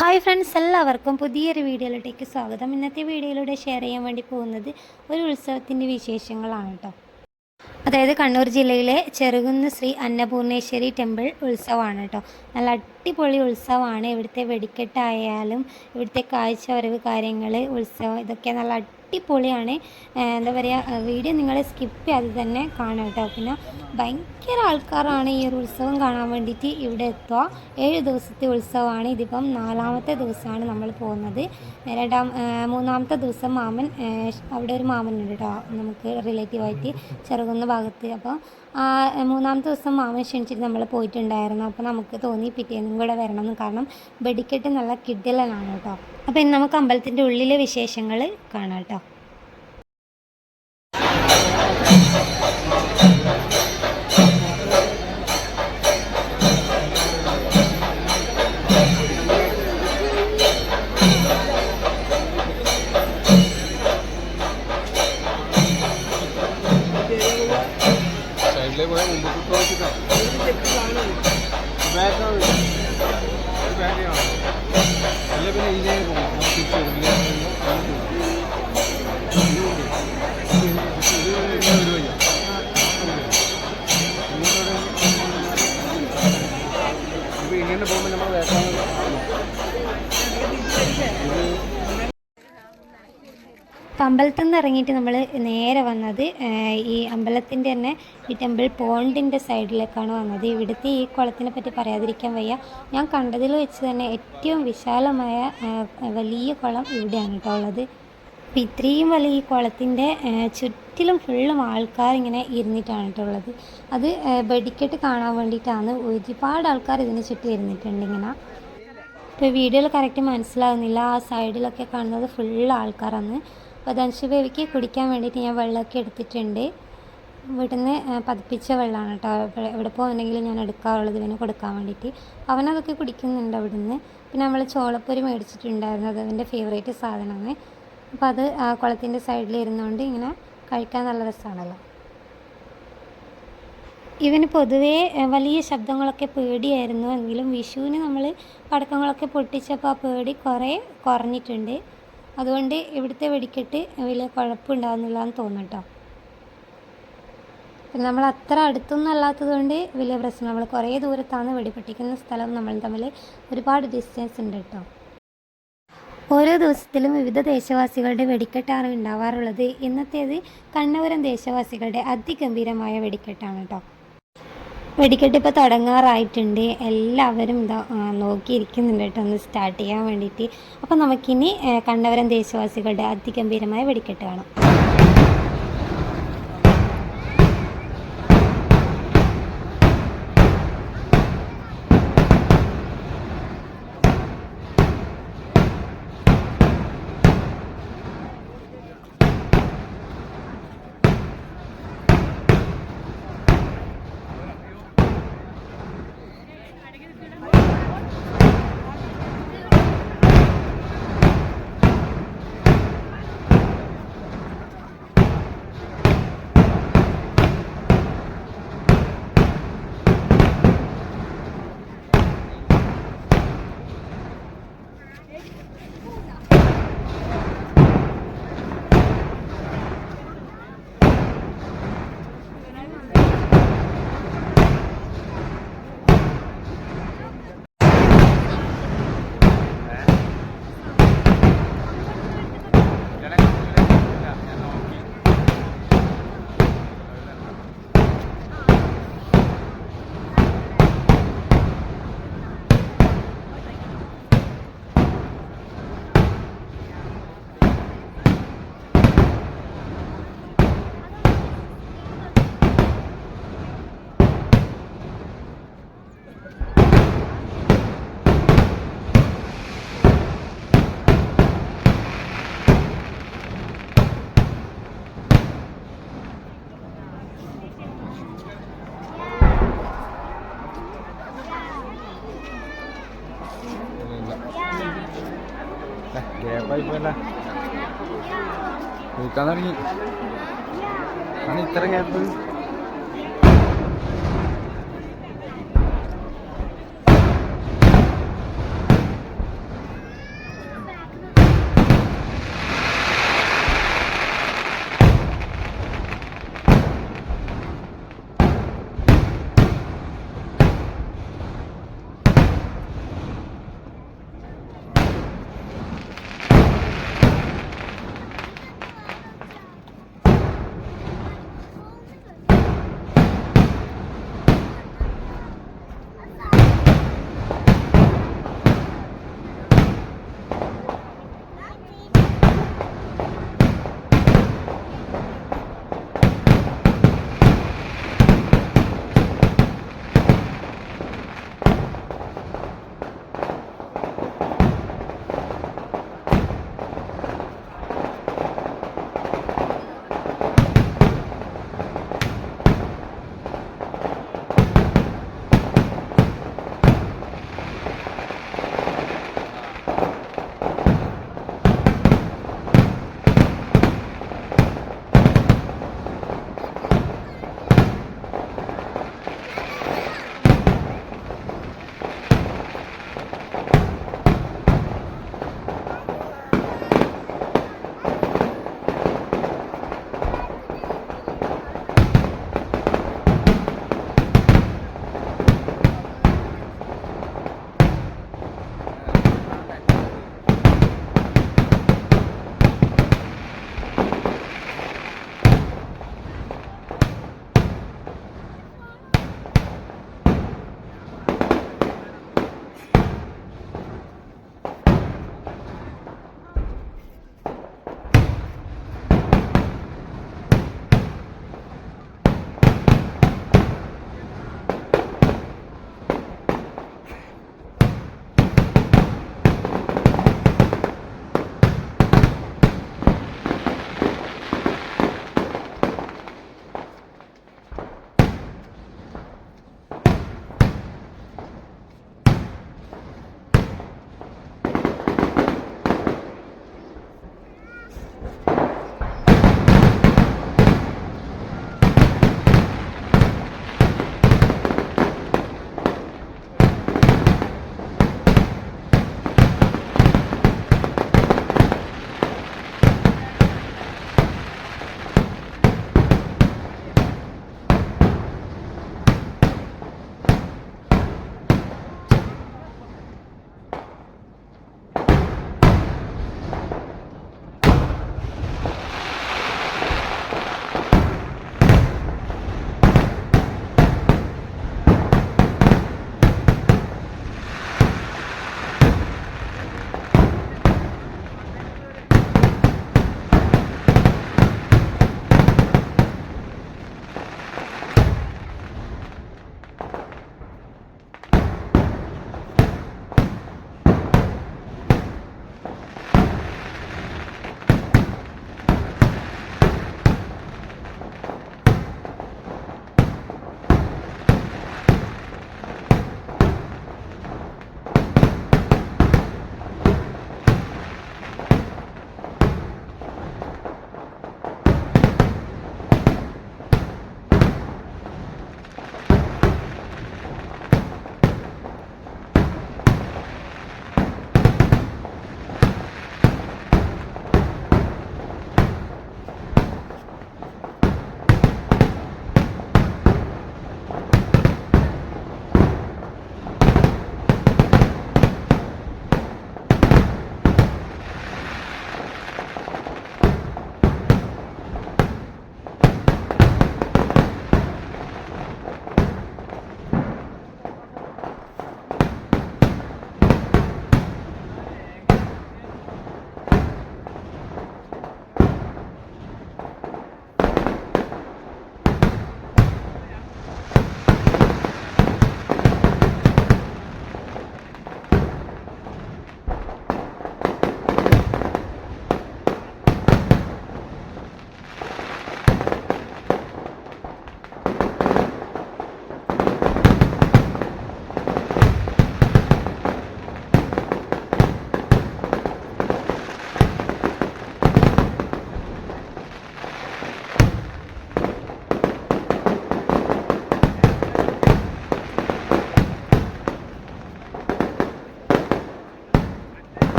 Hi friends, എല്ലാവർക്കും പുതിയൊരു വീഡിയോയിലോട്ടേക്ക് സ്വാഗതം. ഇന്നത്തെ വീഡിയോയിലൂടെ ഷെയർ ചെയ്യാൻ വേണ്ടി പോകുന്നത് ഒരു ഉത്സവത്തിൻ്റെ വിശേഷങ്ങളാണ് കേട്ടോ. അതായത് കണ്ണൂർ ജില്ലയിലെ ചെറുകുന്ന് ശ്രീ അന്നപൂർണേശ്വരി ടെമ്പിൾ ഉത്സവമാണ് കേട്ടോ. നല്ല അടിപൊളി ഉത്സവമാണ്. ഇവിടുത്തെ വെടിക്കെട്ടായാലും ഇവിടുത്തെ കാഴ്ച വരവ് കാര്യങ്ങൾ, ഉത്സവം, ഇതൊക്കെ നല്ല അടിപൊളിയാണ്. എന്താ പറയുക, വീഡിയോ നിങ്ങൾ സ്കിപ്പ് ചെയ്യാതെ തന്നെ കാണാം കേട്ടോ. പിന്നെ ഭയങ്കര ആൾക്കാരാണ് ഈ ഒരു ഉത്സവം കാണാൻ വേണ്ടിയിട്ട് ഇവിടെ എത്തുക. 7 ദിവസത്തെ ഉത്സവമാണ്. ഇതിപ്പം 4ാമത്തെ ദിവസമാണ് നമ്മൾ പോകുന്നത്. മൂന്നാമത്തെ ദിവസം അവിടെ ഒരു മാമനുണ്ട് കേട്ടോ, നമുക്ക് റിലേറ്റീവായിട്ട് ചെറുകുന്ന ഭാഗത്ത്. അപ്പോൾ 3ാമത്തെ ദിവസം മാമൻ ക്ഷണിച്ചിട്ട് നമ്മൾ പോയിട്ടുണ്ടായിരുന്നു. അപ്പോൾ നമുക്ക് തോന്നി പിറ്റേന്നും കൂടെ വരണമെന്ന്. കാരണം വെടിക്കെട്ട് നല്ല കിടിലനാണ് കേട്ടോ. അപ്പോൾ ഇന്ന് നമുക്ക് അമ്പലത്തിൻ്റെ ഉള്ളിലെ വിശേഷങ്ങൾ കാണാം കേട്ടോ. അമ്പലത്തിൽ നിന്ന് ഇറങ്ങിയിട്ട് നമ്മൾ നേരെ വന്നത് ഈ അമ്പലത്തിൻ്റെ തന്നെ ഈ ടെമ്പിൾ പോണ്ടിൻ്റെ സൈഡിലേക്കാണ് വന്നത്. ഇവിടുത്തെ ഈ കുളത്തിനെ പറ്റി പറയാതിരിക്കാൻ വയ്യ. ഞാൻ കണ്ടതിൽ വെച്ച് തന്നെ ഏറ്റവും വിശാലമായ വലിയ കുളം ഇവിടെയാണ് കേട്ടോ ഉള്ളത്. അപ്പോൾ ഇത്രയും വലിയ ഈ കുളത്തിൻ്റെ ചുറ്റിലും ഫുള്ളും ആൾക്കാർ ഇങ്ങനെ ഇരുന്നിട്ടാണ് കേട്ടോ ഉള്ളത്. അത് വെടിക്കെട്ട് കാണാൻ വേണ്ടിയിട്ടാണ്. ഒരുപാട് ആൾക്കാർ ഇതിന് ചുറ്റും ഇരുന്നിട്ടുണ്ട് ഇങ്ങനെ. ഇപ്പോൾ വീഡിയോയിൽ കറക്റ്റ് മനസ്സിലാകുന്നില്ല, ആ സൈഡിലൊക്കെ കാണുന്നത് ഫുള്ള് ആൾക്കാരാണ്. അപ്പോൾ ധനുഷ് ബേബിക്ക് കുടിക്കാൻ വേണ്ടിയിട്ട് ഞാൻ വെള്ളമൊക്കെ എടുത്തിട്ടുണ്ട്. വീട്ടിൽ നിന്ന് പതിപ്പിച്ച വെള്ളമാണ് കേട്ടോ. എവിടെ പോകുന്നുണ്ടെങ്കിലും ഞാൻ എടുക്കാറുള്ളത് ഇവന് കൊടുക്കാൻ വേണ്ടിയിട്ട്. അവനതൊക്കെ കുടിക്കുന്നുണ്ട് അവിടെ നിന്ന്. പിന്നെ നമ്മൾ ചോളപ്പൊരി മേടിച്ചിട്ടുണ്ടായിരുന്നു, അത് അവൻ്റെ ഫേവറേറ്റ് സാധനമാണ്. അപ്പോൾ അത് ആ കുളത്തിൻ്റെ സൈഡിൽ ഇരുന്നുകൊണ്ട് ഇങ്ങനെ കഴിക്കാൻ നല്ല രസമാണല്ലോ. ഇവന് പൊതുവേ വലിയ ശബ്ദങ്ങളൊക്കെ പേടിയായിരുന്നു. എങ്കിലും വിഷുവിന് നമ്മൾ പടക്കങ്ങളൊക്കെ പൊട്ടിച്ചപ്പോൾ ആ പേടി കുറഞ്ഞിട്ടുണ്ട്. അതുകൊണ്ട് ഇവിടുത്തെ വെടിക്കെട്ട് വലിയ കുഴപ്പമുണ്ടാകുന്നില്ല എന്ന് തോന്നും കേട്ടോ. പിന്നെ നമ്മൾ അത്ര അടുത്തൊന്നും അല്ലാത്തത് കൊണ്ട് വലിയ പ്രശ്നം. നമ്മൾ കുറേ ദൂരത്താണ് വെടിപൊട്ടിക്കുന്ന സ്ഥലം നമ്മൾ തമ്മിൽ ഒരുപാട് ഡിസ്റ്റൻസ് ഉണ്ട് കേട്ടോ. ഓരോ ദിവസത്തിലും വിവിധ ദേശവാസികളുടെ വെടിക്കെട്ടാണ് ഉണ്ടാവാറുള്ളത്. ഇന്നത്തേത് കണ്ണപുരം ദേശവാസികളുടെ അതിഗംഭീരമായ വെടിക്കെട്ടാണ് കേട്ടോ. വെടിക്കെട്ട് ഇപ്പോൾ തുടങ്ങാറായിട്ടുണ്ട്. എല്ലാവരും നോക്കിയിരിക്കുന്നുണ്ട് കേട്ടോ ഒന്ന് സ്റ്റാർട്ട് ചെയ്യാൻ വേണ്ടിയിട്ട്. അപ്പോൾ നമുക്കിനി കണ്ണപുരം ദേശവാസികളുടെ അതിഗംഭീരമായ വെടിക്കെട്ട് കാണാം. നോക്കാൻ തുടങ്ങി ഇത്ര ഗ്യാപ്പ്.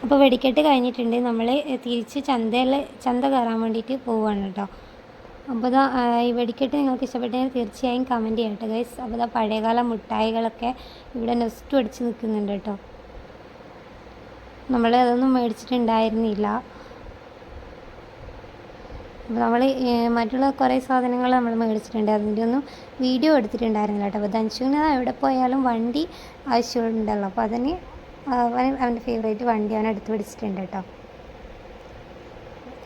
അപ്പോൾ വെടിക്കെട്ട് കഴിഞ്ഞിട്ടുണ്ട്. നമ്മൾ തിരിച്ച് ചന്ത കയറാൻ വേണ്ടിയിട്ട് പോവുകയാണ് കേട്ടോ. അപ്പോൾ ഈ വെടിക്കെട്ട് നിങ്ങൾക്ക് ഇഷ്ടപ്പെട്ടെങ്കിൽ തീർച്ചയായും കമൻറ്റ് ചെയ്യാം കേട്ടോ ഗൈസ്. അപ്പോൾ പഴയകാല മിഠായികളൊക്കെ ഇവിടെ നെസ്റ്റ് അടിച്ച് നിൽക്കുന്നുണ്ട് കേട്ടോ. നമ്മൾ അതൊന്നും മേടിച്ചിട്ടുണ്ടായിരുന്നില്ല. അപ്പോൾ നമ്മൾ മറ്റുള്ള കുറേ സാധനങ്ങൾ നമ്മൾ മേടിച്ചിട്ടുണ്ട്. അതിൻ്റെ ഒന്നും വീഡിയോ എടുത്തിട്ടുണ്ടായിരുന്നില്ല കേട്ടോ. അപ്പോൾ ധൻഷുവിന് എവിടെ പോയാലും വണ്ടി ആവശ്യമുണ്ടല്ലോ. അപ്പോൾ അതിന് അവൻ്റെ ഫേവറേറ്റ് വണ്ടി അവൻ എടുത്ത് പിടിച്ചിട്ടുണ്ട് കേട്ടോ.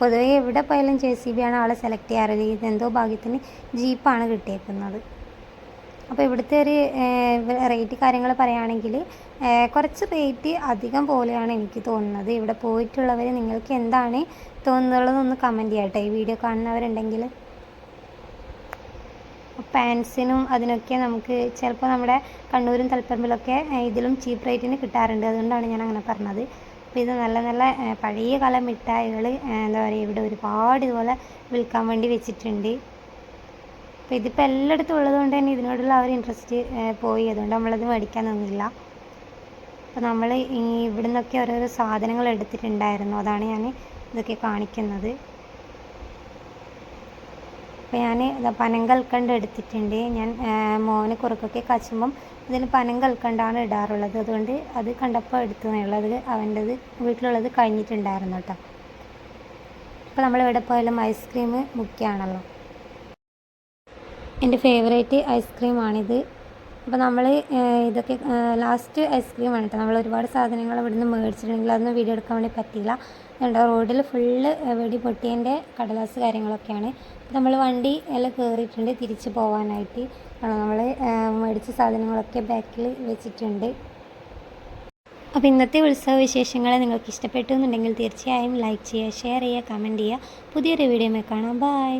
പൊതുവേ എവിടെ പോയാലും JCB ആണ് ആളെ സെലക്ട് ചെയ്യാറില്ല. ഇതെന്തോ ഭാഗ്യത്തിന് ജീപ്പാണ് കിട്ടിയേക്കുന്നത്. അപ്പോൾ ഇവിടുത്തെ ഒരു റേറ്റ് കാര്യങ്ങൾ പറയുകയാണെങ്കിൽ കുറച്ച് റേറ്റ് അധികം പോലെയാണ് എനിക്ക് തോന്നുന്നത്. ഇവിടെ പോയിട്ടുള്ളവർ നിങ്ങൾക്ക് എന്താണ് തോന്നുന്നുള്ളതൊന്ന് കമൻറ്റ് ചെയ്യട്ടെ, ഈ വീഡിയോ കാണുന്നവരുണ്ടെങ്കിൽ. പാൻസിനും അതിനൊക്കെ നമുക്ക് ചിലപ്പോൾ നമ്മുടെ കണ്ണൂരും തലപ്പറമ്പിലൊക്കെ ഇതിലും ചീപ്പ് റേറ്റിന് കിട്ടാറുണ്ട്. അതുകൊണ്ടാണ് ഞാൻ അങ്ങനെ പറഞ്ഞത്. അപ്പോൾ ഇത് നല്ല നല്ല പഴയ കാല മിഠായികൾ എന്താ പറയുക ഇവിടെ ഒരുപാട് ഇതുപോലെ വിൽക്കാൻ വേണ്ടി വെച്ചിട്ടുണ്ട്. അപ്പോൾ ഇതിപ്പോൾ എല്ലായിടത്തും ഉള്ളതുകൊണ്ട് തന്നെ ഇതിനോടുള്ള ഒരു ഇൻട്രസ്റ്റ് പോയി. അതുകൊണ്ട് നമ്മളത് മേടിക്കാൻ നിന്നില്ല. അപ്പോൾ നമ്മൾ ഇവിടെ നിന്നൊക്കെ ഓരോരോ സാധനങ്ങൾ എടുത്തിട്ടുണ്ടായിരുന്നു. അതാണ് ഞാൻ ഇതൊക്കെ കാണിക്കുന്നത്. അപ്പോൾ ഞാൻ പനങ്കൽക്കണ്ട് എടുത്തിട്ടുണ്ട്. ഞാൻ മോന് കുറുക്കൊക്കെ കാച്ചുമ്പം ഇതിന് പനങ്കൽക്കണ്ടാണ് ഇടാറുള്ളത്. അതുകൊണ്ട് അത് കണ്ടപ്പോൾ എടുത്തതുള്ളത്. അവൻ്റെത് വീട്ടിലുള്ളത് കഴിഞ്ഞിട്ടുണ്ടായിരുന്നു കേട്ടോ. അപ്പോൾ നമ്മളിവിടെ പോയാലും ഐസ്ക്രീം മുഖ്യമാണല്ലോ. എൻ്റെ ഫേവറേറ്റ് ഐസ്ക്രീമാണിത്. അപ്പോൾ നമ്മൾ ഇതൊക്കെ ലാസ്റ്റ് ഐസ്ക്രീമാണ് കേട്ടോ. നമ്മൾ ഒരുപാട് സാധനങ്ങൾ ഇവിടുന്ന് മേടിച്ചിട്ടുണ്ടെങ്കിൽ അതൊന്നും വീഡിയോ എടുക്കാൻ വേണ്ടി പറ്റില്ല. എന്താ റോഡിൽ ഫുള്ള് വെടി പൊട്ടിയതിൻ്റെ കടലാസ് കാര്യങ്ങളൊക്കെയാണ്. നമ്മൾ വണ്ടി എല്ലാം കയറിയിട്ടുണ്ട് തിരിച്ച് പോകാനായിട്ട്. നമ്മൾ മേടിച്ച സാധനങ്ങളൊക്കെ ബാക്കിൽ വെച്ചിട്ടുണ്ട്. അപ്പോൾ ഇന്നത്തെ ഉത്സവ വിശേഷങ്ങൾ നിങ്ങൾക്ക് ഇഷ്ടപ്പെട്ടു എന്നുണ്ടെങ്കിൽ തീർച്ചയായും ലൈക്ക് ചെയ്യുക, ഷെയർ ചെയ്യുക, കമൻറ്റ് ചെയ്യുക. പുതിയൊരു വീഡിയോയിൽ കാണാം. ബൈ.